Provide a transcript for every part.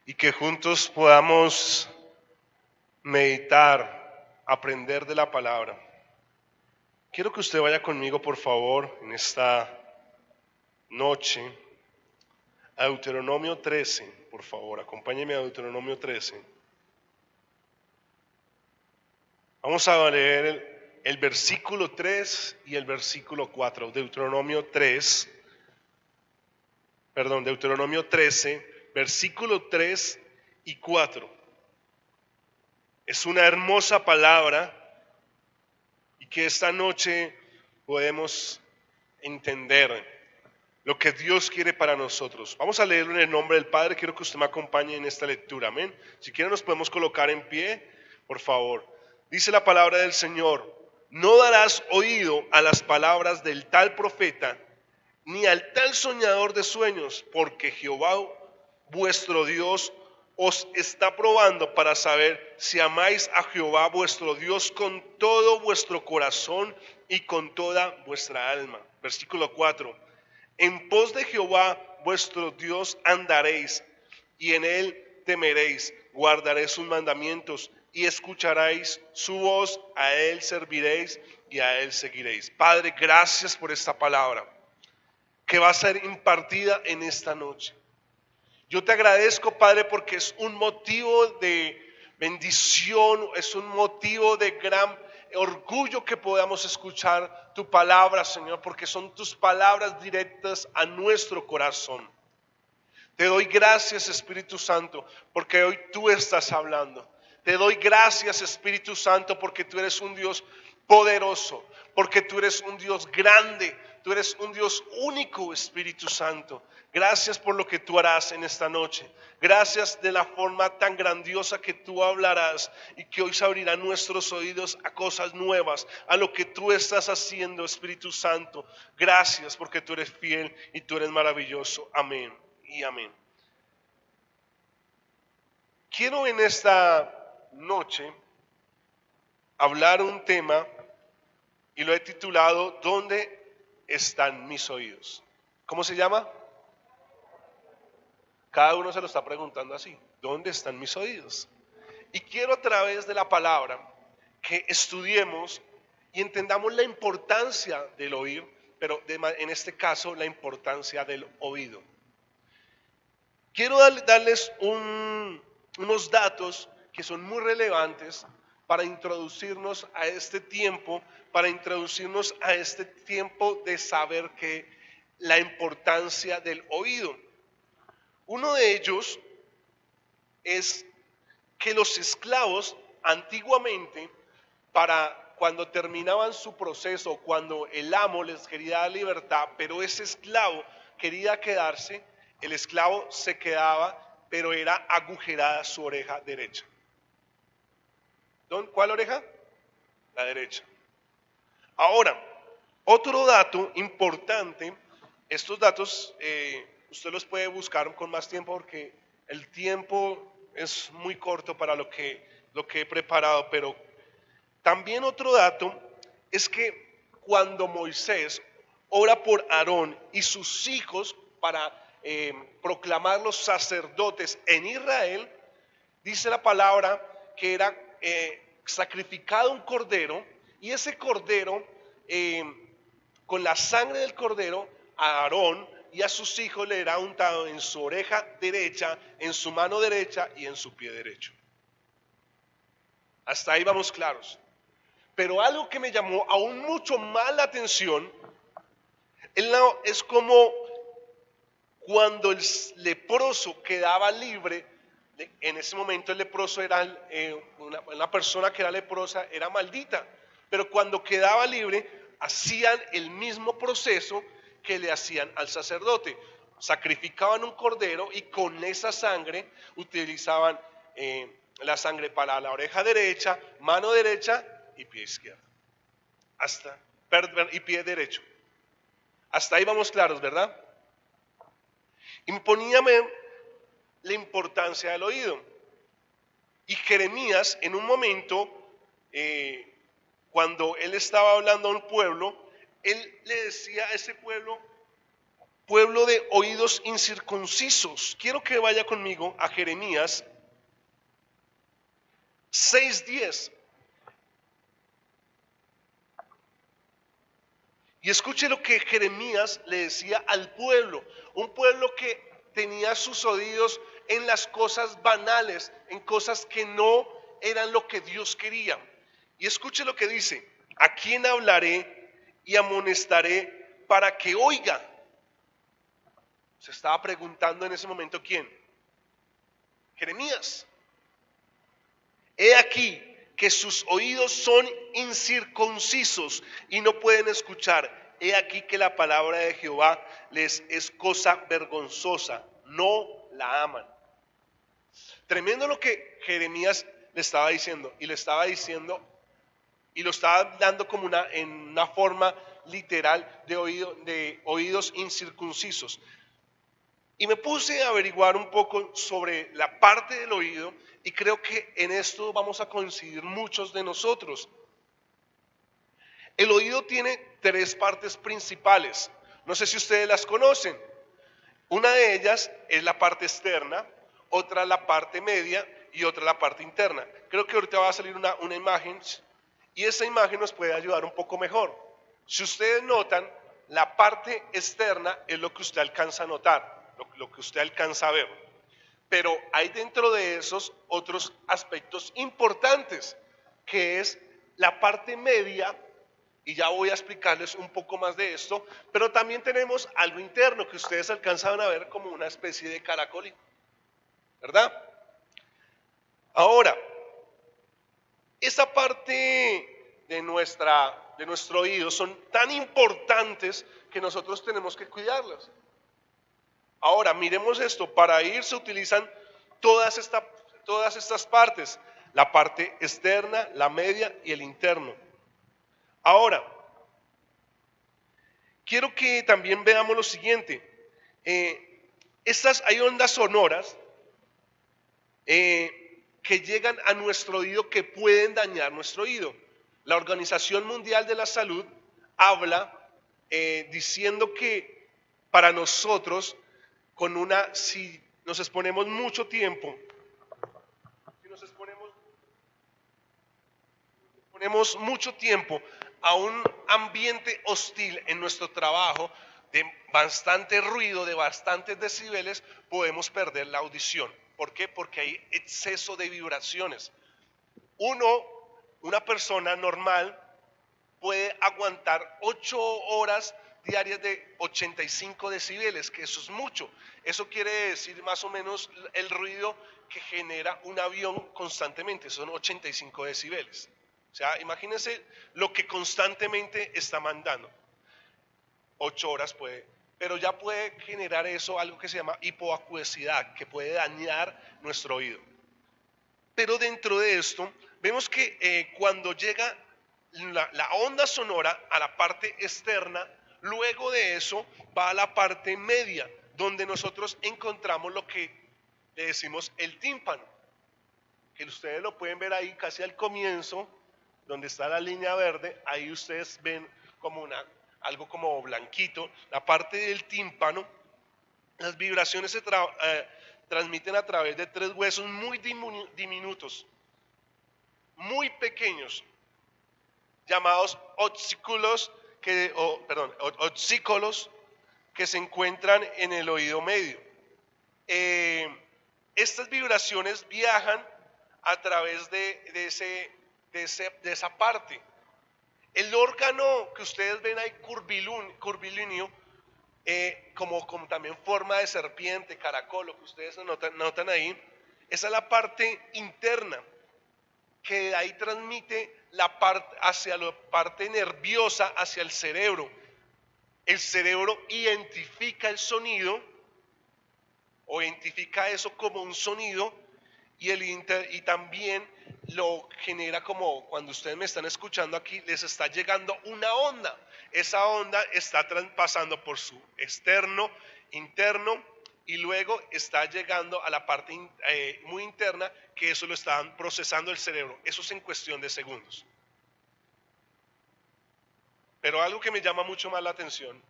y que juntos podamos meditar, aprender de la palabra. Quiero que usted vaya conmigo, por favor, en esta noche a Deuteronomio 13, por favor, acompáñeme a Deuteronomio 13. Vamos a leer el versículo 3 y el versículo 4, Deuteronomio 13, versículo 3 y 4. Es una hermosa palabra y que esta noche podemos entender lo que Dios quiere para nosotros. Vamos a leerlo en el nombre del Padre. Quiero que usted me acompañe en esta lectura. Amén. Si quieren nos podemos colocar en pie, por favor. Dice la palabra del Señor: no darás oído a las palabras del tal profeta, ni al tal soñador de sueños, porque Jehová vuestro Dios os está probando para saber si amáis a Jehová vuestro Dios con todo vuestro corazón y con toda vuestra alma. Versículo 4. En pos de Jehová vuestro Dios andaréis, y en él temeréis, guardaréis sus mandamientos, y escucharéis su voz, a él serviréis y a él seguiréis. Padre, gracias por esta palabra que va a ser impartida en esta noche. Yo te agradezco, Padre, porque es un motivo de bendición, es un motivo de gran orgullo que podamos escuchar tu palabra, Señor, porque son tus palabras directas a nuestro corazón. Te doy gracias, Espíritu Santo, porque hoy tú estás hablando. Te doy gracias, Espíritu Santo, porque tú eres un Dios poderoso, porque tú eres un Dios grande, tú eres un Dios único, Espíritu Santo. Gracias por lo que tú harás en esta noche. Gracias de la forma tan grandiosa que tú hablarás y que hoy se abrirán nuestros oídos a cosas nuevas, a lo que tú estás haciendo, Espíritu Santo. Gracias porque tú eres fiel y tú eres maravilloso. Amén y amén. Quiero en esta noche hablar un tema y lo he titulado ¿Dónde están mis oídos? ¿Cómo se llama? Cada uno se lo está preguntando así: ¿dónde están mis oídos? Y quiero a través de la palabra que estudiemos y entendamos la importancia del oír, pero en este caso la importancia del oído. Quiero darles unos datos que son muy relevantes para introducirnos a este tiempo, de saber que la importancia del oído. Uno de ellos es que los esclavos antiguamente, para cuando terminaban su proceso, cuando el amo les quería dar libertad, pero ese esclavo quería quedarse, el esclavo se quedaba, pero era agujerada su oreja derecha. ¿Cuál oreja? La derecha. Ahora, otro dato importante, estos datos usted los puede buscar con más tiempo porque el tiempo es muy corto para lo que he preparado, pero también otro dato es que cuando Moisés ora por Aarón y sus hijos para proclamarlos sacerdotes en Israel, dice la palabra que era sacrificado un cordero, y ese cordero, con la sangre del cordero, a Aarón y a sus hijos le era untado en su oreja derecha, en su mano derecha y en su pie derecho. Hasta ahí vamos claros. Pero algo que me llamó aún mucho más la atención es como cuando el leproso quedaba libre. En ese momento el leproso era una persona que era leprosa, era maldita, pero cuando quedaba libre hacían el mismo proceso que le hacían al sacerdote. Sacrificaban un cordero y con esa sangre utilizaban la sangre para la oreja derecha, mano derecha y pie izquierdo. Y pie derecho. Hasta ahí vamos claros, ¿verdad? Imponíame la importancia del oído. Y Jeremías, en un momento, cuando él estaba hablando a un pueblo, él le decía a ese pueblo pueblo de oídos incircuncisos. Quiero que vaya conmigo a Jeremías 6:10. Y escuche lo que Jeremías le decía al pueblo, un pueblo que tenía sus oídos en las cosas banales, en cosas que no eran lo que Dios quería. Y escuche lo que dice: ¿a quién hablaré y amonestaré para que oiga? Se estaba preguntando en ese momento quién. Jeremías. He aquí que sus oídos son incircuncisos y no pueden escuchar. He aquí que la palabra de Jehová les es cosa vergonzosa, no la aman. Tremendo lo que Jeremías le estaba diciendo, y le estaba diciendo, y lo estaba dando como en una forma literal de oídos incircuncisos. Y me puse a averiguar un poco sobre la parte del oído, y creo que en esto vamos a coincidir muchos de nosotros. El oído tiene tres partes principales. No sé si ustedes las conocen. Una de ellas es la parte externa, otra la parte media y otra la parte interna. Creo que ahorita va a salir una imagen, y esa imagen nos puede ayudar un poco mejor. Si ustedes notan, la parte externa es lo que usted alcanza a notar, lo que usted alcanza a ver. Pero hay dentro de esos otros aspectos importantes, que es la parte media, y ya voy a explicarles un poco más de esto, pero también tenemos algo interno que ustedes alcanzan a ver como una especie de caracolito, ¿verdad? Ahora, esa parte de nuestro oído son tan importantes que nosotros tenemos que cuidarlas. Ahora, miremos esto. Para ir se utilizan todas estas partes: la parte externa, la media y el interno. Ahora, quiero que también veamos lo siguiente. Hay ondas sonoras que llegan a nuestro oído, que pueden dañar nuestro oído. La Organización Mundial de la Salud habla diciendo que para nosotros, si nos exponemos mucho tiempo, ponemos mucho tiempo a un ambiente hostil en nuestro trabajo, de bastante ruido, de bastantes decibeles, podemos perder la audición. ¿Por qué? Porque hay exceso de vibraciones. Una persona normal puede aguantar 8 horas diarias de 85 decibeles, que eso es mucho. Eso quiere decir más o menos el ruido que genera un avión constantemente, son 85 decibeles. O sea, imagínense lo que constantemente está mandando. 8 horas puede, pero ya puede generar eso algo que se llama hipoacuosidad, que puede dañar nuestro oído. Pero dentro de esto, vemos que cuando llega la onda sonora a la parte externa, luego de eso va a la parte media, donde nosotros encontramos lo que le decimos el tímpano, que ustedes lo pueden ver ahí casi al comienzo, donde está la línea verde. Ahí ustedes ven como algo como blanquito, la parte del tímpano. Las vibraciones se transmiten a través de 3 huesos muy diminutos, muy pequeños, llamados oxículos, oxícolos, que se encuentran en el oído medio. Estas vibraciones viajan a través de esa parte. El órgano que ustedes ven ahí curvilíneo, como también forma de serpiente, caracol, lo que ustedes notan ahí, esa es la parte interna, que de ahí transmite hacia la parte nerviosa, hacia el cerebro. El cerebro identifica el sonido, o identifica eso como un sonido, y también lo genera, como cuando ustedes me están escuchando aquí, les está llegando una onda. Esa onda está pasando por su externo, interno, y luego está llegando a la parte muy interna, que eso lo están procesando el cerebro. Eso es en cuestión de segundos. Pero algo que me llama mucho más la atención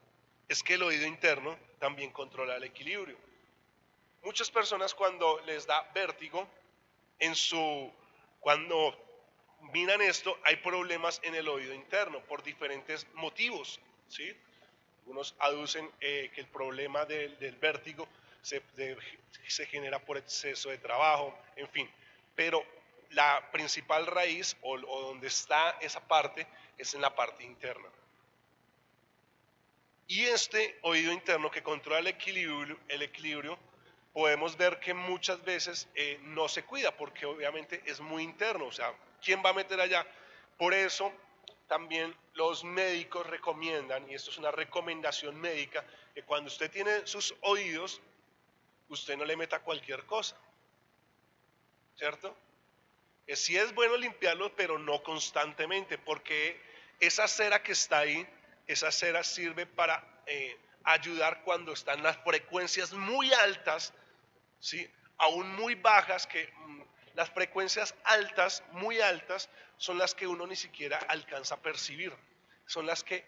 es que el oído interno también controla el equilibrio. Muchas personas cuando les da vértigo, cuando miran esto, hay problemas en el oído interno por diferentes motivos, ¿sí? Algunos aducen que el problema del vértigo se genera por exceso de trabajo, en fin. Pero la principal raíz o donde está esa parte es en la parte interna. Y este oído interno que controla el equilibrio, podemos ver que muchas veces no se cuida porque obviamente es muy interno. O sea, ¿quién va a meter allá? Por eso también los médicos recomiendan, y esto es una recomendación médica, que cuando usted tiene sus oídos, usted no le meta cualquier cosa, ¿cierto? Que sí es bueno limpiarlos, pero no constantemente, porque esa cera que está ahí, esa cera sirve para ayudar cuando están las frecuencias muy altas, ¿sí? Aún muy bajas, que las frecuencias altas, muy altas, son las que uno ni siquiera alcanza a percibir. Son las que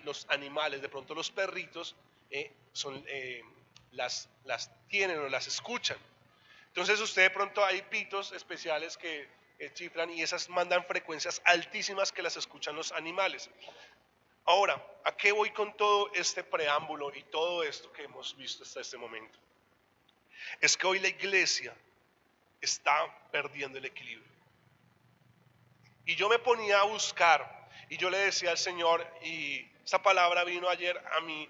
los animales, de pronto los perritos, las tienen o las escuchan. Entonces usted de pronto hay pitos especiales que chiflan y esas mandan frecuencias altísimas que las escuchan los animales. Ahora, ¿a qué voy con todo este preámbulo y todo esto que hemos visto hasta este momento? Es que hoy la iglesia está perdiendo el equilibrio. Y yo me ponía a buscar y yo le decía al Señor, y esa palabra vino ayer a mí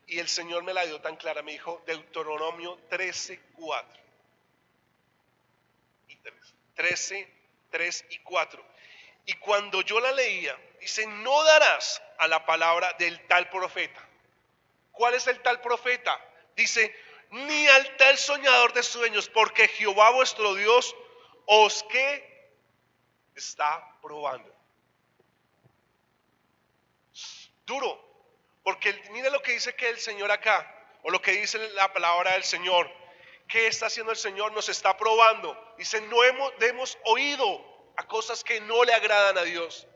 y el Señor me la dio tan clara, me dijo Deuteronomio 13:4 y 13, 3 y 4. Y cuando yo la leía, dice, no darás a la palabra del tal profeta. ¿Cuál es el tal profeta? Dice, ni al tal soñador de sueños, porque Jehová vuestro Dios os que está probando. Duro, porque mire lo que dice que el Señor acá, o lo que dice la palabra del Señor. ¿Qué está haciendo el Señor? Nos está probando. Dice, no hemos oído a cosas que no le agradan a Dios.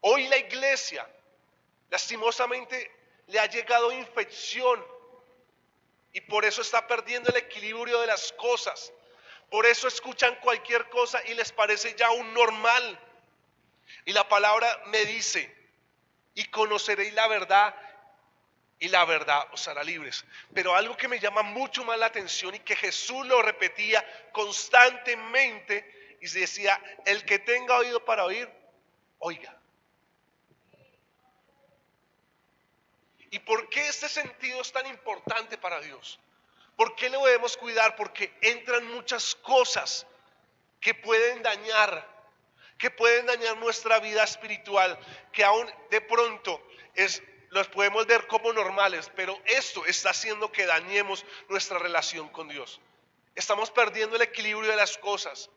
Hoy la iglesia, lastimosamente, le ha llegado infección y por eso está perdiendo el equilibrio de las cosas. Por eso escuchan cualquier cosa y les parece ya un normal. Y la palabra me dice, y conoceréis la verdad, y la verdad os hará libres. Pero algo que me llama mucho más la atención y que Jesús lo repetía constantemente, y decía, el que tenga oído para oír, oiga. ¿Y por qué este sentido es tan importante para Dios? ¿Por qué lo debemos cuidar? Porque entran muchas cosas que pueden dañar nuestra vida espiritual, que aún de pronto los podemos ver como normales, pero esto está haciendo que dañemos nuestra relación con Dios. Estamos perdiendo el equilibrio de las cosas.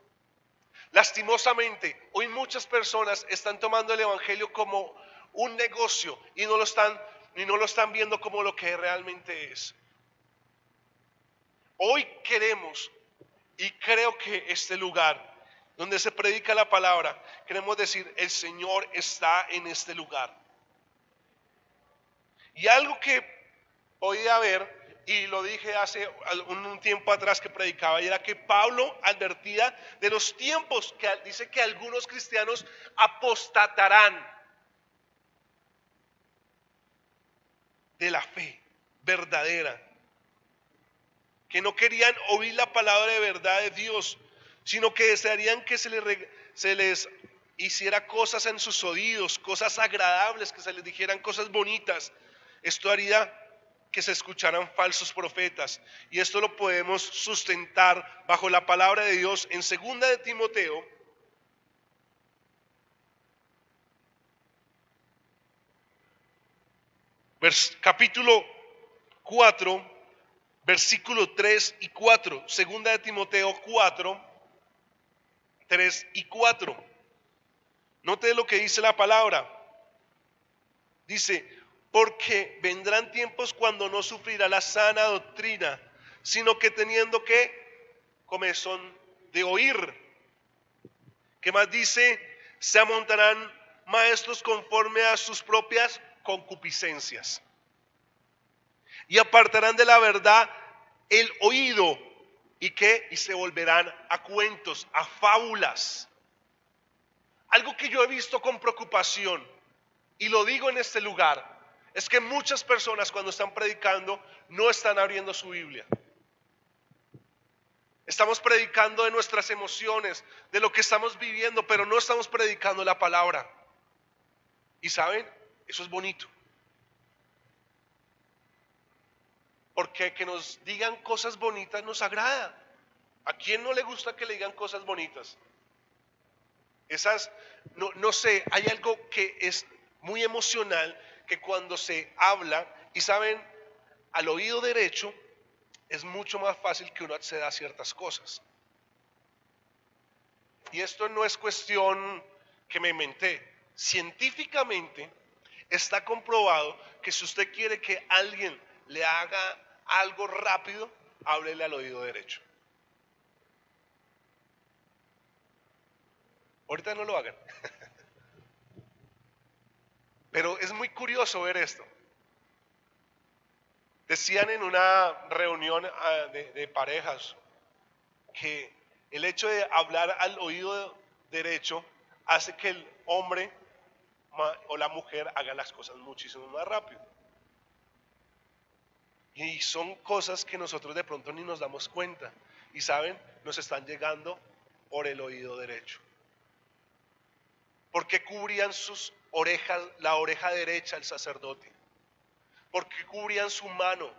Lastimosamente, hoy muchas personas están tomando el evangelio como un negocio y no lo están viendo como lo que realmente es. Hoy queremos, y creo que este lugar donde se predica la palabra, queremos decir, el Señor está en este lugar. Y algo que podía ver, y lo dije hace un tiempo atrás que predicaba, y era que Pablo advertía de los tiempos, que dice que algunos cristianos apostatarán de la fe verdadera, que no querían oír la palabra de verdad de Dios, sino que desearían que se les hiciera cosas en sus oídos, cosas agradables, que se les dijeran cosas bonitas. Esto haría que se escucharan falsos profetas, y esto lo podemos sustentar bajo la palabra de Dios en 2 de Timoteo, capítulo 4, versículo 3 y 4. 2 de Timoteo 4, 3 y 4. Note lo que dice la palabra. Dice, porque vendrán tiempos cuando no sufrirá la sana doctrina, sino que teniendo que comezón de oír. ¿Qué más dice? Se amontarán maestros conforme a sus propias concupiscencias. Y apartarán de la verdad el oído. ¿Y qué? Y se volverán a cuentos, a fábulas. Algo que yo he visto con preocupación, y lo digo en este lugar, es que muchas personas cuando están predicando no están abriendo su Biblia. Estamos predicando de nuestras emociones, de lo que estamos viviendo, pero no estamos predicando la palabra. Y saben, eso es bonito. Porque que nos digan cosas bonitas nos agrada. ¿A quién no le gusta que le digan cosas bonitas? No sé, hay algo que es muy emocional, que cuando se habla, y saben, al oído derecho es mucho más fácil que uno acceda a ciertas cosas. Y esto no es cuestión que me inventé. Científicamente está comprobado que si usted quiere que alguien le haga algo rápido, háblele al oído derecho. Ahorita no lo hagan. Pero es muy curioso ver esto. Decían en una reunión de parejas que el hecho de hablar al oído derecho hace que el hombre o la mujer haga las cosas muchísimo más rápido. Y son cosas que nosotros de pronto ni nos damos cuenta. Y saben, nos están llegando por el oído derecho. ¿Por qué cubrían sus orejas, la oreja derecha el sacerdote? ¿Por qué cubrían su mano?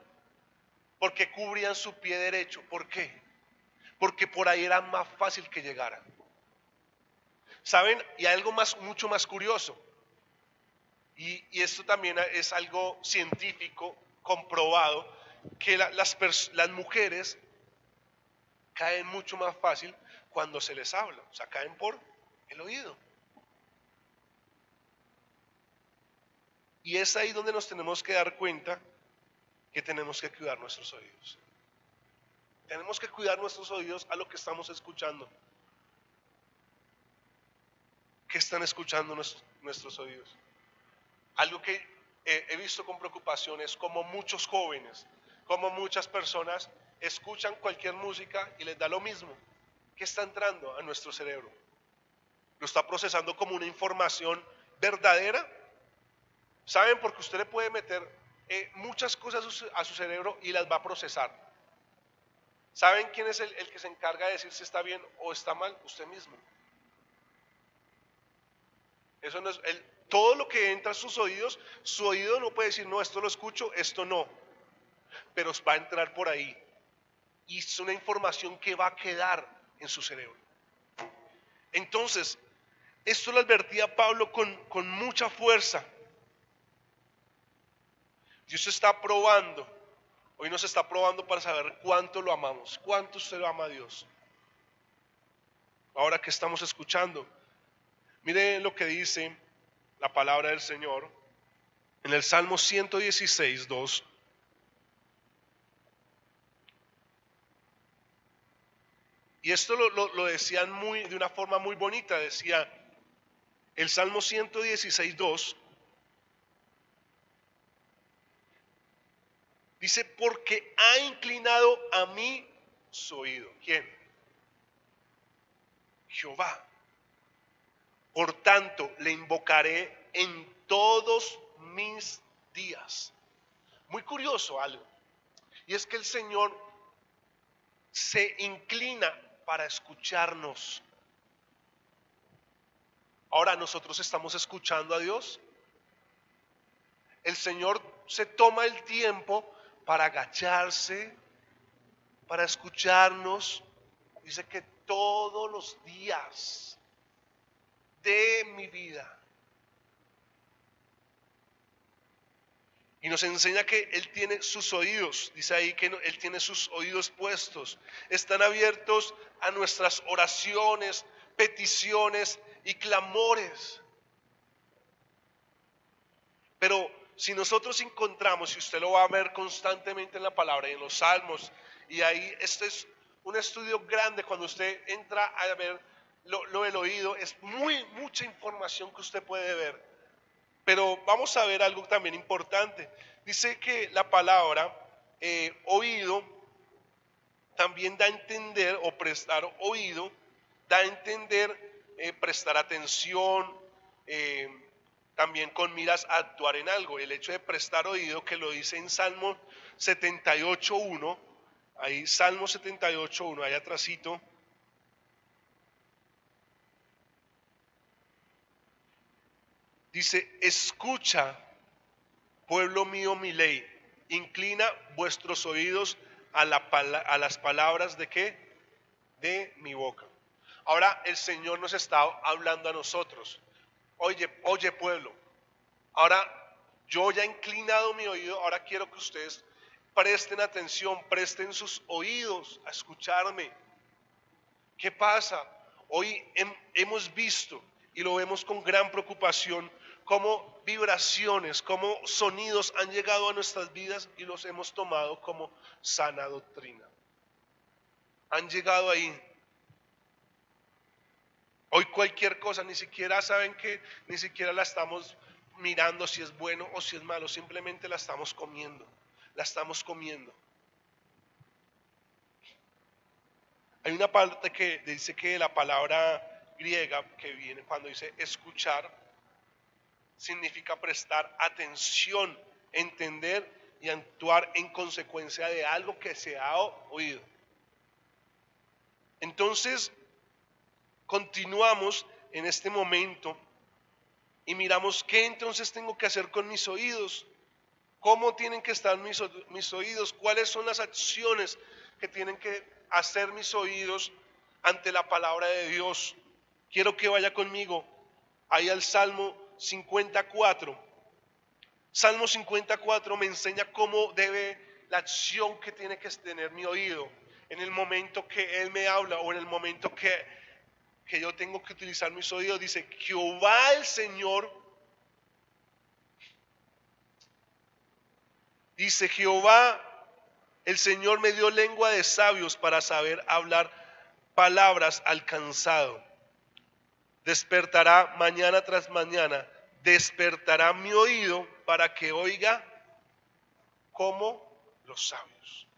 ¿Por qué cubrían su pie derecho? ¿Por qué? Porque por ahí era más fácil que llegaran. ¿Saben? Y hay algo mucho más curioso. Y esto también es algo científico comprobado, que las mujeres caen mucho más fácil cuando se les habla. O sea, caen por el oído. Y es ahí donde nos tenemos que dar cuenta que tenemos que cuidar nuestros oídos. Tenemos que cuidar nuestros oídos a lo que estamos escuchando. ¿Qué están escuchando nuestros oídos? Algo que he visto con preocupación es como muchos jóvenes, como muchas personas escuchan cualquier música y les da lo mismo. ¿Qué está entrando a nuestro cerebro? ¿Lo está procesando como una información verdadera? ¿Saben? Porque usted le puede meter muchas cosas a su cerebro y las va a procesar. ¿Saben quién es el que se encarga de decir si está bien o está mal? Usted mismo. Eso no es, todo lo que entra a sus oídos, su oído no puede decir, no, esto lo escucho, esto no. Pero va a entrar por ahí. Y es una información que va a quedar en su cerebro. Entonces, esto lo advertía Pablo con mucha fuerza. Dios está probando. Hoy nos está probando para saber cuánto lo amamos. Cuánto usted lo ama a Dios. Ahora que estamos escuchando, mire lo que dice la palabra del Señor en el Salmo 116, 2. Y esto lo decían de una forma muy bonita. Decía el Salmo 116, 2. Dice, porque ha inclinado a mí su oído. ¿Quién? Jehová. Por tanto, le invocaré en todos mis días. Muy curioso algo. Y es que el Señor se inclina para escucharnos. Ahora, ¿nosotros estamos escuchando a Dios? El Señor se toma el tiempo para agacharse, para escucharnos. Dice que todos los días de mi vida. Y nos enseña que Él tiene sus oídos. Dice ahí que Él tiene sus oídos puestos. Están abiertos a nuestras oraciones, peticiones y clamores. Pero si nosotros encontramos, y usted lo va a ver constantemente en la palabra y en los salmos, y ahí este es un estudio grande cuando usted entra a ver lo del oído, es mucha información que usted puede ver. Pero vamos a ver algo también importante. Dice que la palabra oído también da a entender, o prestar oído, da a entender prestar atención, eh, también con miras a actuar en algo. El hecho de prestar oído, que lo dice en Salmo 78.1, ahí Salmo 78.1, ahí atrásito, dice: escucha, pueblo mío, mi ley, inclina vuestros oídos a las palabras de qué, de mi boca. Ahora el Señor nos está hablando a nosotros. Oye pueblo, ahora yo ya he inclinado mi oído, ahora quiero que ustedes presten atención, presten sus oídos a escucharme. ¿Qué pasa? Hoy hemos visto y lo vemos con gran preocupación cómo vibraciones, cómo sonidos han llegado a nuestras vidas y los hemos tomado como sana doctrina. Han llegado ahí. Hoy cualquier cosa, ni siquiera saben que, ni siquiera la estamos mirando si es bueno o si es malo, simplemente la estamos comiendo, la estamos comiendo. Hay una parte que dice que la palabra griega que viene cuando dice escuchar, significa prestar atención, entender y actuar en consecuencia de algo que se ha oído. Entonces, continuamos en este momento y miramos qué entonces tengo que hacer con mis oídos, cómo tienen que estar mis oídos, cuáles son las acciones que tienen que hacer mis oídos ante la palabra de Dios. Quiero que vaya conmigo ahí al Salmo 54. Salmo 54 me enseña cómo debe la acción que tiene que tener mi oído en el momento que Él me habla o en el momento que yo tengo que utilizar mis oídos. Dice: Jehová el Señor, dice Jehová el Señor me dio lengua de sabios para saber hablar palabras al cansado. Despertará mañana tras mañana, despertará mi oído para que oiga como los sabios.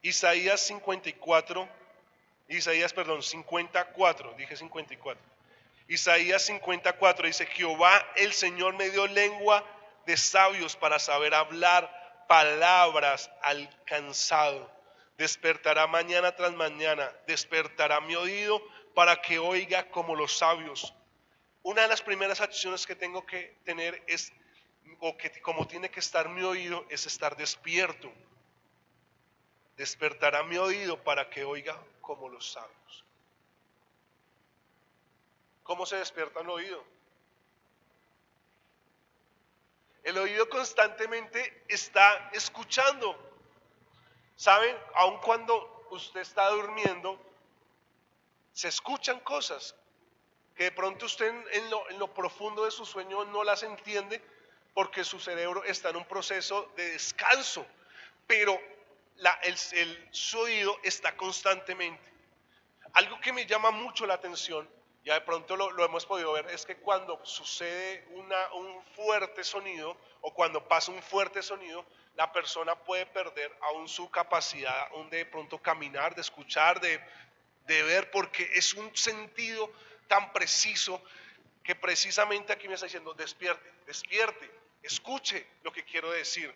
Isaías 54, 54, dije 54. Isaías 54 dice: Jehová el Señor me dio lengua de sabios para saber hablar palabras al cansado. Despertará mañana tras mañana, despertará mi oído para que oiga como los sabios. Una de las primeras acciones que tengo que tener es, o que como tiene que estar mi oído, es estar despierto. Despertará mi oído para que oiga como los sabios. ¿Cómo se despierta el oído? El oído constantemente está escuchando. ¿Saben? Aun cuando usted está durmiendo, se escuchan cosas que de pronto usted en lo profundo de su sueño no las entiende porque su cerebro está en un proceso de descanso, pero su oído está constantemente. Algo que me llama mucho la atención, ya de pronto lo hemos podido ver, es que cuando sucede un fuerte sonido o cuando pasa un fuerte sonido, la persona puede perder aún su capacidad aún de pronto caminar, de escuchar, de ver, porque es un sentido tan preciso que precisamente aquí me está diciendo: despierte, despierte, escuche lo que quiero decir.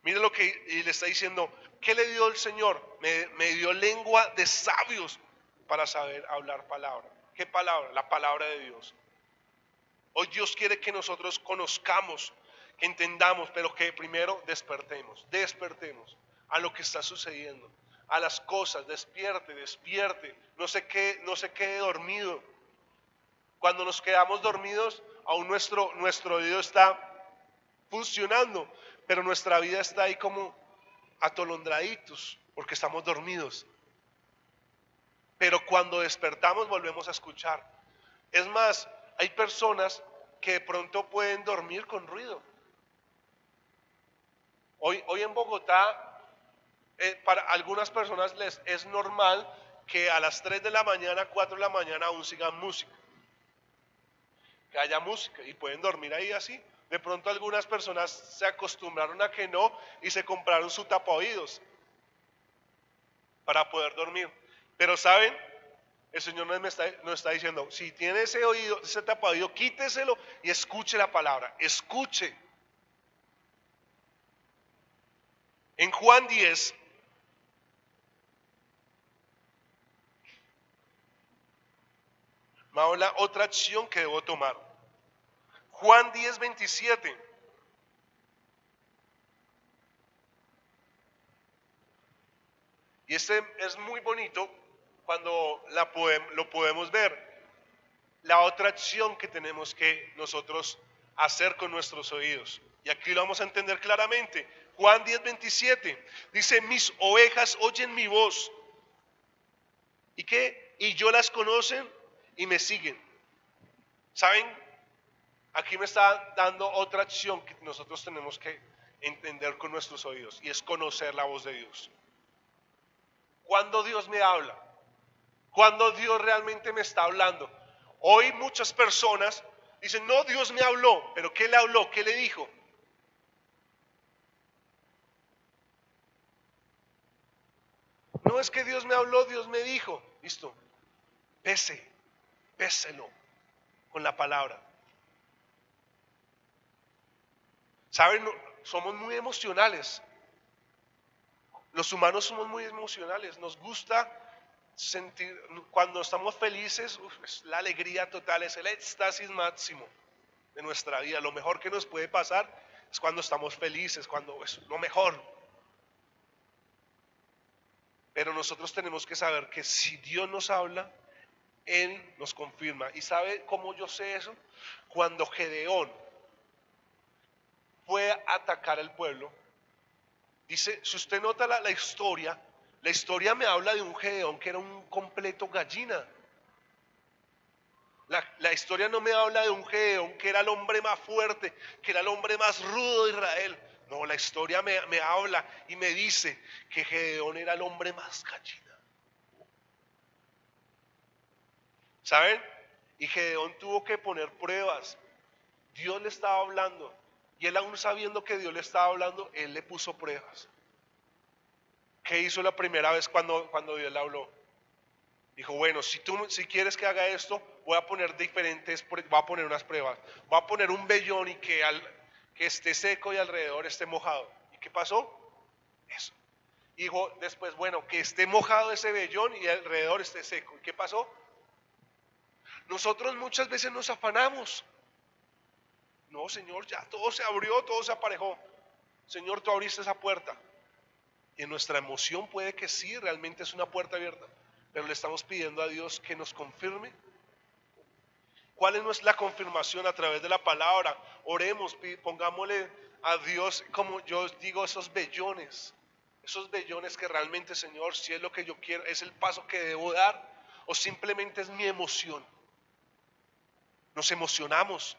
Mire lo que le está diciendo. ¿Qué le dio el Señor? Me dio lengua de sabios para saber hablar palabra. ¿Qué palabra? La palabra de Dios. Hoy Dios quiere que nosotros conozcamos, que entendamos, pero que primero despertemos a lo que está sucediendo, a las cosas. Despierte, despierte. No se quede dormido. Cuando nos quedamos dormidos, aún nuestro oído está funcionando, pero nuestra vida está ahí como atolondraditos porque estamos dormidos. Pero cuando despertamos volvemos a escuchar. Es más, hay personas que de pronto pueden dormir con ruido. Hoy en Bogotá, para algunas personas les es normal que a las 3 de la mañana, 4 de la mañana aún sigan música. que haya música y pueden dormir ahí así. De pronto algunas personas se acostumbraron a que no y se compraron su tapaoídos para poder dormir. Pero ¿saben? El Señor nos está diciendo, si tiene ese oído, ese tapaoído, quíteselo y escuche la palabra, escuche. En Juan 10, me habla otra acción que debo tomar. Juan 10, 27. Y este es muy bonito cuando lo podemos ver. La otra acción que tenemos que nosotros hacer con nuestros oídos. Y aquí lo vamos a entender claramente. Juan 10, 27 dice, mis ovejas oyen mi voz. ¿Y qué? Y yo las conocen y me siguen. ¿Saben? Aquí me está dando otra acción que nosotros tenemos que entender con nuestros oídos. Y es conocer la voz de Dios. Cuando Dios me habla. Cuando Dios realmente me está hablando. Hoy muchas personas dicen, no, Dios me habló, pero ¿qué le habló? ¿Qué le dijo? No es que Dios me habló, Dios me dijo. Listo, péselo con la palabra. ¿Saben? Somos muy emocionales. Los humanos somos muy emocionales. Nos gusta sentir, cuando estamos felices, es la alegría total, es el éxtasis máximo de nuestra vida. Lo mejor que nos puede pasar es cuando estamos felices, cuando es lo mejor. Pero nosotros tenemos que saber que si Dios nos habla, Él nos confirma. ¿Y sabe cómo yo sé eso? Cuando Gedeón fue a atacar al pueblo, dice, si usted nota la historia me habla de un Gedeón que era un completo gallina. La historia no me habla de un Gedeón que era el hombre más fuerte, que era el hombre más rudo de Israel. No, la historia me habla y me dice que Gedeón era el hombre más gallina. ¿Saben? Y Gedeón tuvo que poner pruebas. Dios le estaba hablando. Y él, aún sabiendo que Dios le estaba hablando, él le puso pruebas. ¿Qué hizo la primera vez cuando Dios le habló? Dijo, bueno, si quieres que haga esto, voy a poner unas pruebas. Voy a poner un vellón y que esté seco y alrededor esté mojado. ¿Y qué pasó? Eso. Dijo después, bueno, que esté mojado ese vellón y alrededor esté seco. ¿Y qué pasó? Nosotros muchas veces nos afanamos. No, Señor, ya todo se abrió, todo se aparejó. Señor, tú abriste esa puerta. Y en nuestra emoción puede que sí, realmente es una puerta abierta. Pero le estamos pidiendo a Dios que nos confirme. ¿Cuál es la confirmación? A través de la palabra. Oremos, pongámosle a Dios, como yo digo, esos vellones que realmente, Señor, si es lo que yo quiero, es el paso que debo dar, o simplemente es mi emoción. Nos emocionamos.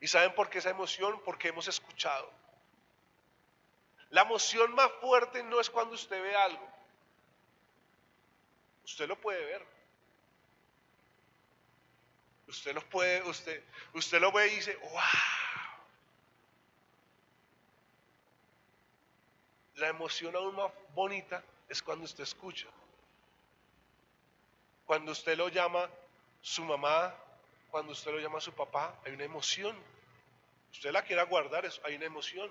¿Y saben por qué esa emoción? Porque hemos escuchado. La emoción más fuerte no es cuando usted ve algo. Usted lo puede ver. Usted lo ve y dice, wow. La emoción aún más bonita es cuando usted escucha. Cuando usted lo llama su mamá, cuando usted lo llama su papá, hay una emoción. Usted la quiera guardar, hay una emoción.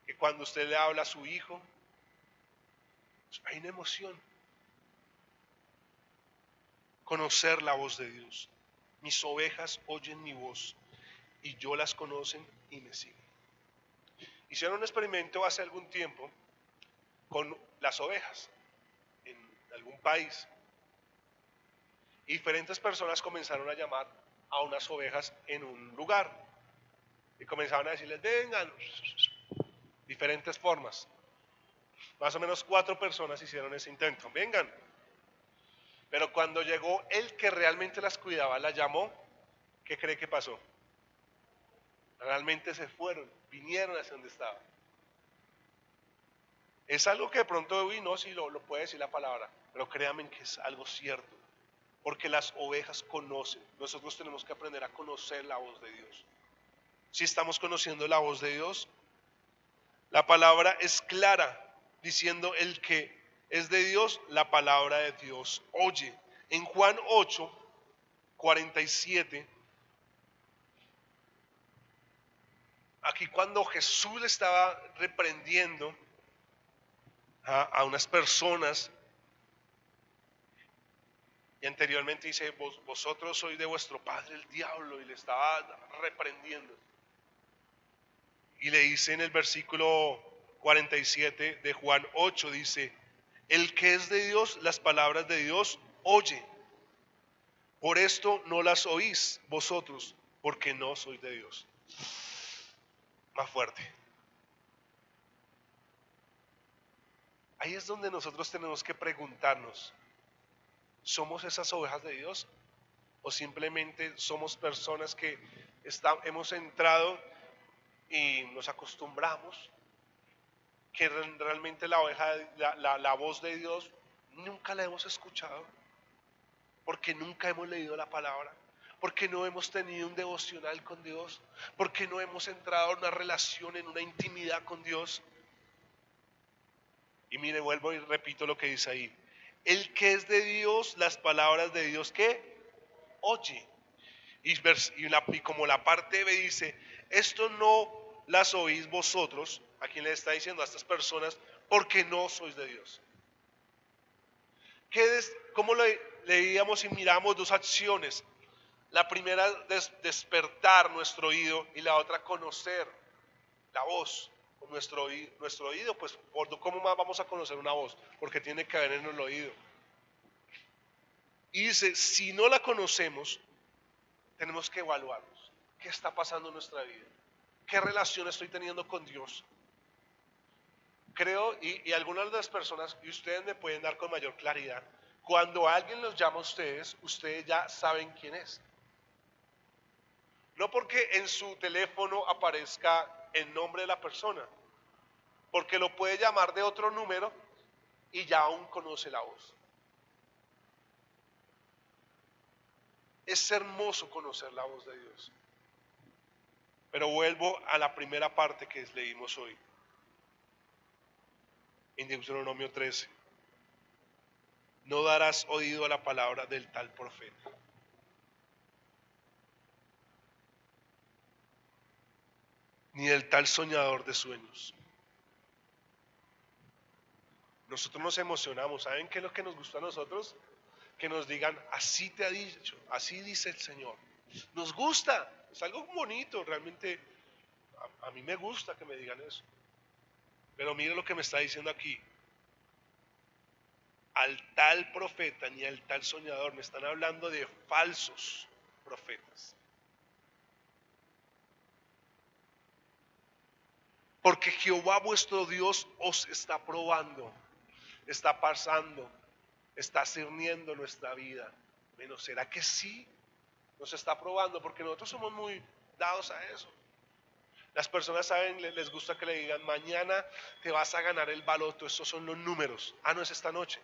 Que cuando usted le habla a su hijo, hay una emoción. Conocer la voz de Dios. Mis ovejas oyen mi voz y yo las conocen y me siguen. Hicieron un experimento hace algún tiempo con las ovejas en algún país. Y diferentes personas comenzaron a llamar a unas ovejas en un lugar. Y comenzaron a decirles, vengan, diferentes formas. Más o menos 4 personas hicieron ese intento, vengan. Pero cuando llegó el que realmente las cuidaba, la llamó, ¿qué cree que pasó? Realmente se fueron, vinieron hacia donde estaba. Es algo que de pronto, no, si lo puede decir la palabra, pero créanme que es algo cierto. porque las ovejas conocen. Nosotros tenemos que aprender a conocer la voz de Dios. Si estamos conociendo la voz de Dios, la palabra es clara, diciendo el que es de Dios, la palabra de Dios oye. En Juan 8:47, aquí cuando Jesús le estaba reprendiendo a unas personas, y anteriormente dice, vosotros sois de vuestro padre el diablo, y le estaba reprendiendo. Y le dice en el versículo 47 de Juan 8, dice, el que es de Dios, las palabras de Dios oye. Por esto no las oís vosotros, porque no sois de Dios. Más fuerte. Ahí es donde nosotros tenemos que preguntarnos, ¿somos esas ovejas de Dios? ¿O simplemente somos personas que hemos entrado y nos acostumbramos? Que realmente la oveja, la voz de Dios, nunca la hemos escuchado, porque nunca hemos leído la palabra, porque no hemos tenido un devocional con Dios, porque no hemos entrado en una relación, en una intimidad con Dios. Y mire, vuelvo y repito lo que dice ahí. El que es de Dios, las palabras de Dios, ¿qué? Oye. Y como la parte B dice, esto no las oís vosotros, ¿a quién le está diciendo? A estas personas, porque no sois de Dios. ¿Cómo leíamos y miramos dos acciones? La primera, despertar nuestro oído, y la otra, conocer la voz. Nuestro oído, pues, ¿cómo más vamos a conocer una voz? Porque tiene que haber en el oído. Y dice, si no la conocemos, tenemos que evaluarnos. ¿Qué está pasando en nuestra vida? ¿Qué relación estoy teniendo con Dios? Creo, y algunas de las personas, y ustedes me pueden dar con mayor claridad, cuando alguien los llama a ustedes ya saben quién es. No porque en su teléfono aparezca el nombre de la persona, porque lo puede llamar de otro número y ya aún conoce la voz. Es hermoso conocer la voz de Dios. Pero vuelvo a la primera parte que leímos hoy, en Deuteronomio 13. No darás oído a la palabra del tal profeta. Ni del tal soñador de sueños. Nosotros nos emocionamos. ¿Saben qué es lo que nos gusta a nosotros? Que nos digan, así te ha dicho, así dice el Señor. Nos gusta, es algo bonito, realmente a mí me gusta que me digan eso. Pero mire lo que me está diciendo aquí. Al tal profeta ni al tal soñador, me están hablando de falsos profetas. Porque Jehová vuestro Dios os está probando, está pasando, está cerniendo nuestra vida. Bueno, ¿será que sí? Nos está probando, porque nosotros somos muy dados a eso. Las personas saben, les gusta que le digan, mañana te vas a ganar el baloto, estos son los números. Ah, no, es esta noche.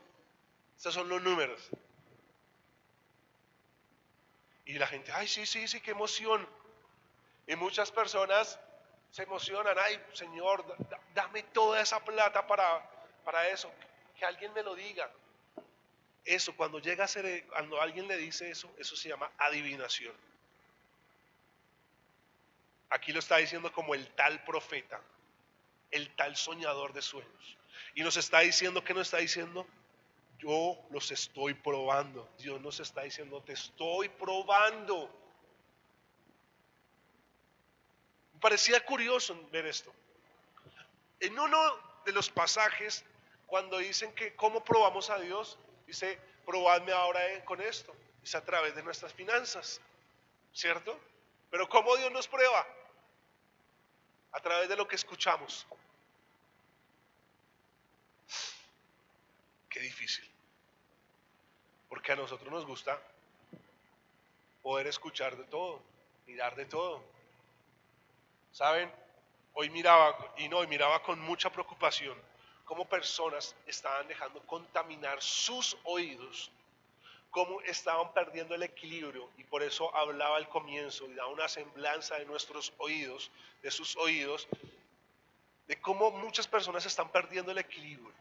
Estos son los números. Y la gente, ay, sí, sí, sí, qué emoción. Y muchas personas se emocionan, ay, Señor, dame toda esa plata para eso, que alguien me lo diga. Eso, cuando llega a ser, cuando alguien le dice eso se llama adivinación. Aquí lo está diciendo como el tal profeta, el tal soñador de sueños. Y nos está diciendo, ¿qué nos está diciendo? Yo los estoy probando. Dios nos está diciendo, te estoy probando. Me parecía curioso ver esto. En uno de los pasajes, cuando dicen que cómo probamos a Dios, dice, probadme ahora con esto. Es a través de nuestras finanzas, ¿cierto? Pero ¿cómo Dios nos prueba? A través de lo que escuchamos. Qué difícil. Porque a nosotros nos gusta poder escuchar de todo, mirar de todo. ¿Saben? Hoy miraba con mucha preocupación cómo personas estaban dejando contaminar sus oídos cómo estaban perdiendo el equilibrio, y por eso hablaba al comienzo y da una semblanza de nuestros oídos, de sus oídos, de cómo muchas personas están perdiendo el equilibrio,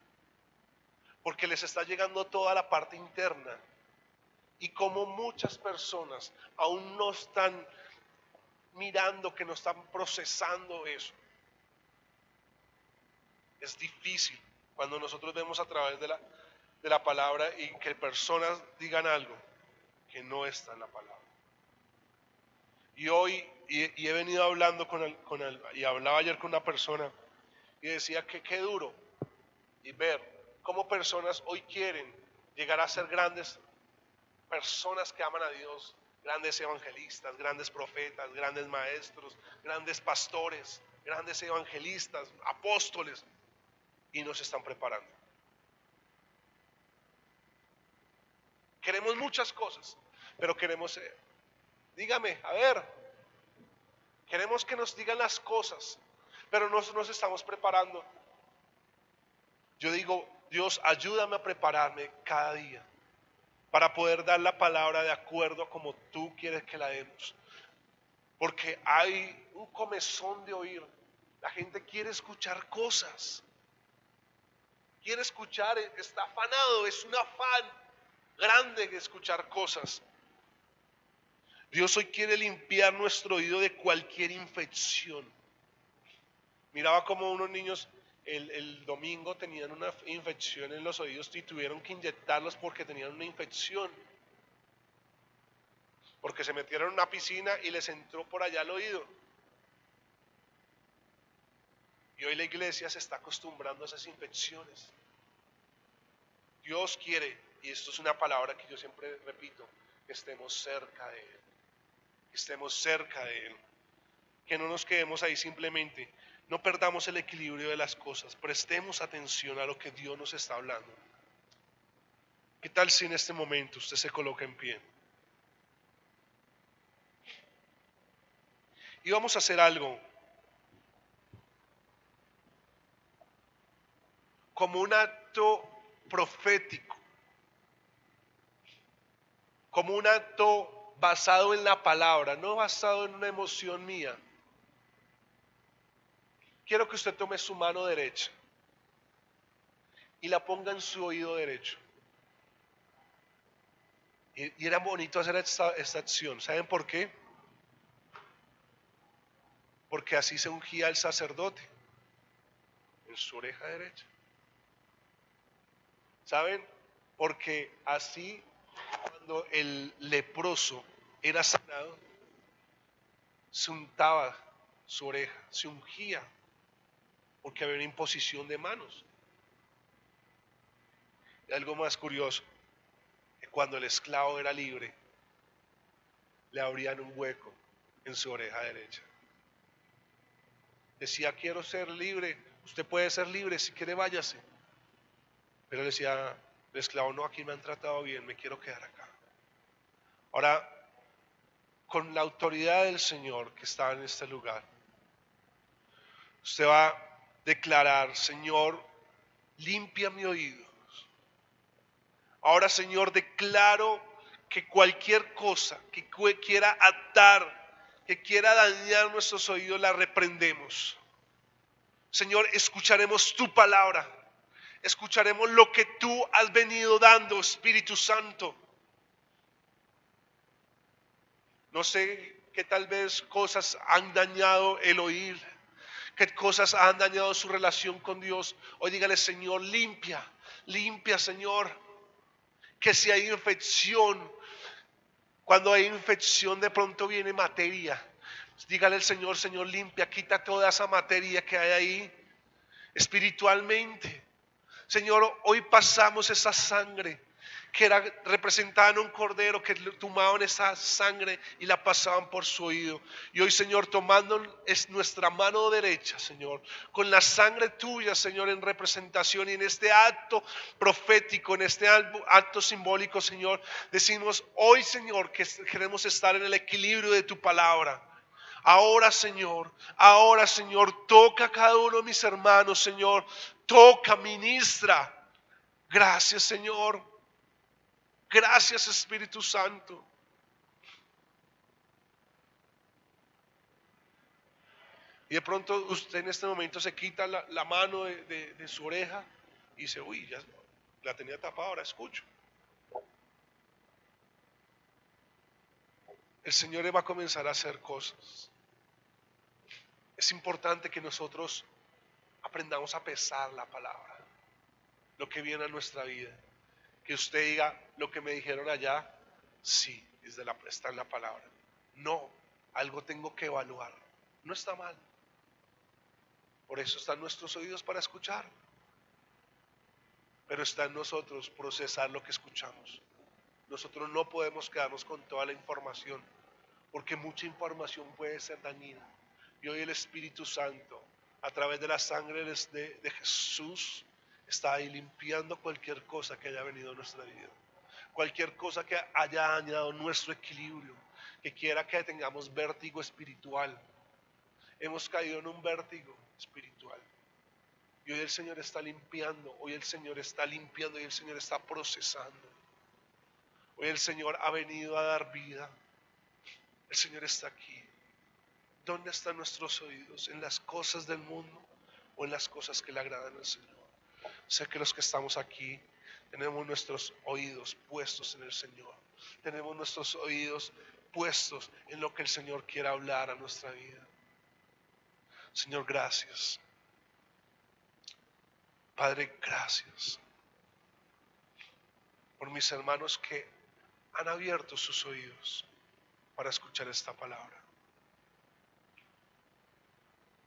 porque les está llegando toda la parte interna, y cómo muchas personas aún no están mirando, que no están procesando eso. Es difícil cuando nosotros vemos a través de la palabra y que personas digan algo que no está en la palabra. Y hoy, y he venido hablando y hablaba ayer con una persona y decía que qué duro y ver cómo personas hoy quieren llegar a ser grandes personas que aman a Dios, grandes evangelistas, grandes profetas, grandes maestros, grandes pastores, grandes evangelistas, apóstoles, y no se están preparando. Queremos muchas cosas, pero queremos, dígame, a ver, queremos que nos digan las cosas, pero no nos estamos preparando. Yo digo, Dios, ayúdame a prepararme cada día para poder dar la palabra de acuerdo a como tú quieres que la demos. Porque hay un comezón de oír. La gente quiere escuchar cosas. Quiere escuchar, está afanado, es un afán grande de escuchar cosas. Dios hoy quiere limpiar nuestro oído de cualquier infección. Miraba como unos niños el domingo tenían una infección en los oídos y tuvieron que inyectarlos porque tenían una infección. Porque se metieron en una piscina y les entró por allá al oído. Y hoy la iglesia se está acostumbrando a esas infecciones. Dios quiere, y esto es una palabra que yo siempre repito, que estemos cerca de Él. Que estemos cerca de Él. Que no nos quedemos ahí simplemente. No perdamos el equilibrio de las cosas. Prestemos atención a lo que Dios nos está hablando. ¿Qué tal si en este momento usted se coloca en pie? Y vamos a hacer algo como un acto profético, como un acto basado en la palabra, no basado en una emoción mía. Quiero que usted tome su mano derecha y la ponga en su oído derecho. Y era bonito hacer esta acción. ¿Saben por qué? Porque así se ungía el sacerdote en su oreja derecha. ¿Saben? Porque así cuando el leproso era sanado, se untaba su oreja, se ungía, porque había una imposición de manos. Y algo más curioso, que cuando el esclavo era libre, le abrían un hueco en su oreja derecha. Decía, quiero ser libre, usted puede ser libre, si quiere váyase. Pero le decía el esclavo, no, aquí me han tratado bien, me quiero quedar acá. Ahora, con la autoridad del Señor que está en este lugar, usted va a declarar, Señor, limpia mi oído. Ahora, Señor, declaro que cualquier cosa que quiera atar, que quiera dañar nuestros oídos, la reprendemos. Señor, escucharemos tu palabra, escucharemos lo que tú has venido dando, Espíritu Santo. No sé qué tal vez cosas han dañado el oír, qué cosas han dañado su relación con Dios. Hoy dígale, Señor, limpia, limpia, Señor. Que si hay infección, cuando hay infección de pronto viene materia. Dígale al Señor, Señor, limpia, quita toda esa materia que hay ahí espiritualmente. Señor, hoy pasamos esa sangre que era representada en un cordero, que tomaban esa sangre y la pasaban por su oído. Y hoy, Señor, tomando es nuestra mano derecha, Señor, con la sangre tuya, Señor, en representación y en este acto profético, en este acto simbólico, Señor, decimos hoy, Señor, que queremos estar en el equilibrio de tu palabra. Ahora, Señor, toca a cada uno de mis hermanos, Señor, toca, ministra. Gracias, Señor. Gracias, Espíritu Santo. Y de pronto usted en este momento se quita la mano de su oreja y dice, uy, ya la tenía tapada, ahora escucho. El Señor va a comenzar a hacer cosas. Es importante que nosotros aprendamos a pesar la palabra, lo que viene a nuestra vida. Que usted diga, lo que me dijeron allá, sí, está en la palabra. No, algo tengo que evaluar. No está mal. Por eso están nuestros oídos para escuchar. Pero está en nosotros procesar lo que escuchamos. Nosotros no podemos quedarnos con toda la información, porque mucha información puede ser dañina. Y hoy el Espíritu Santo, a través de la sangre de Jesús, está ahí limpiando cualquier cosa que haya venido a nuestra vida. Cualquier cosa que haya dañado nuestro equilibrio, que quiera que tengamos vértigo espiritual. Hemos caído en un vértigo espiritual. Y hoy el Señor está limpiando, hoy el Señor está limpiando, hoy el Señor está procesando. Hoy el Señor ha venido a dar vida. El Señor está aquí. ¿Dónde están nuestros oídos? ¿En las cosas del mundo o en las cosas que le agradan al Señor? Sé que los que estamos aquí tenemos nuestros oídos puestos en el Señor. Tenemos nuestros oídos puestos en lo que el Señor quiere hablar a nuestra vida. Señor, gracias. Padre, gracias por mis hermanos que han abierto sus oídos para escuchar esta palabra.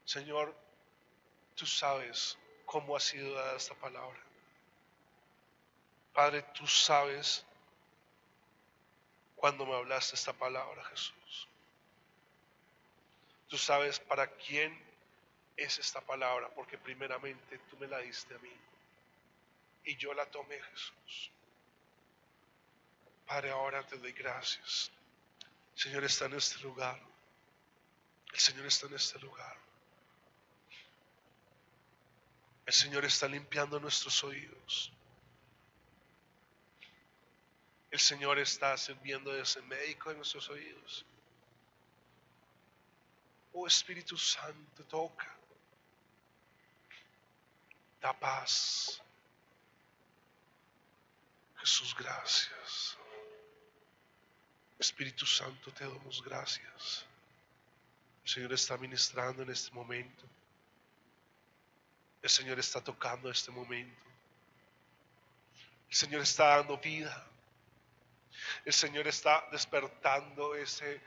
Señor, tú sabes cómo ha sido dada esta palabra. Padre, tú sabes cuando me hablaste esta palabra, Jesús. Tú sabes para quién es esta palabra, porque primeramente tú me la diste a mí y yo la tomé, Jesús. Padre, ahora te doy gracias. El Señor está en este lugar. El Señor está en este lugar. El Señor está limpiando nuestros oídos. El Señor está sirviendo de ese médico de nuestros oídos. Oh Espíritu Santo, toca. Da paz. Jesús, gracias. Espíritu Santo, te damos gracias. El Señor está ministrando en este momento. El Señor está tocando en este momento. El Señor está dando vida. El Señor está despertando ese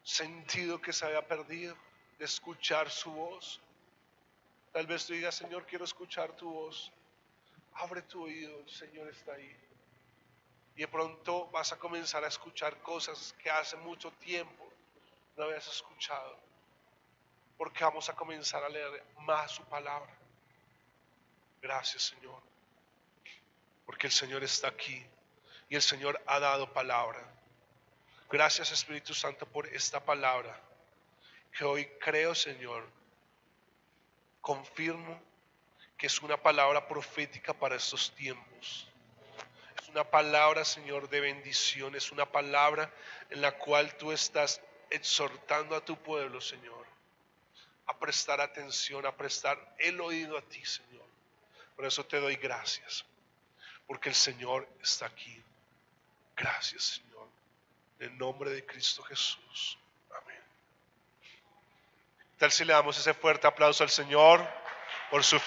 sentido que se había perdido de escuchar su voz. Tal vez tú digas, Señor, quiero escuchar tu voz. Abre tu oído, el Señor está ahí. Y de pronto vas a comenzar a escuchar cosas que hace mucho tiempo no habías escuchado. Porque vamos a comenzar a leer más su palabra. Gracias, Señor. Porque el Señor está aquí y el Señor ha dado palabra. Gracias, Espíritu Santo, por esta palabra que hoy creo, Señor, confirmo que es una palabra profética para estos tiempos. Es una palabra, Señor, de bendición. Es una palabra en la cual tú estás exhortando a tu pueblo, Señor, a prestar atención, a prestar el oído a ti, Señor. Por eso te doy gracias, porque el Señor está aquí. Gracias, Señor. En el nombre de Cristo Jesús. Amén. Tal si le damos ese fuerte aplauso al Señor por su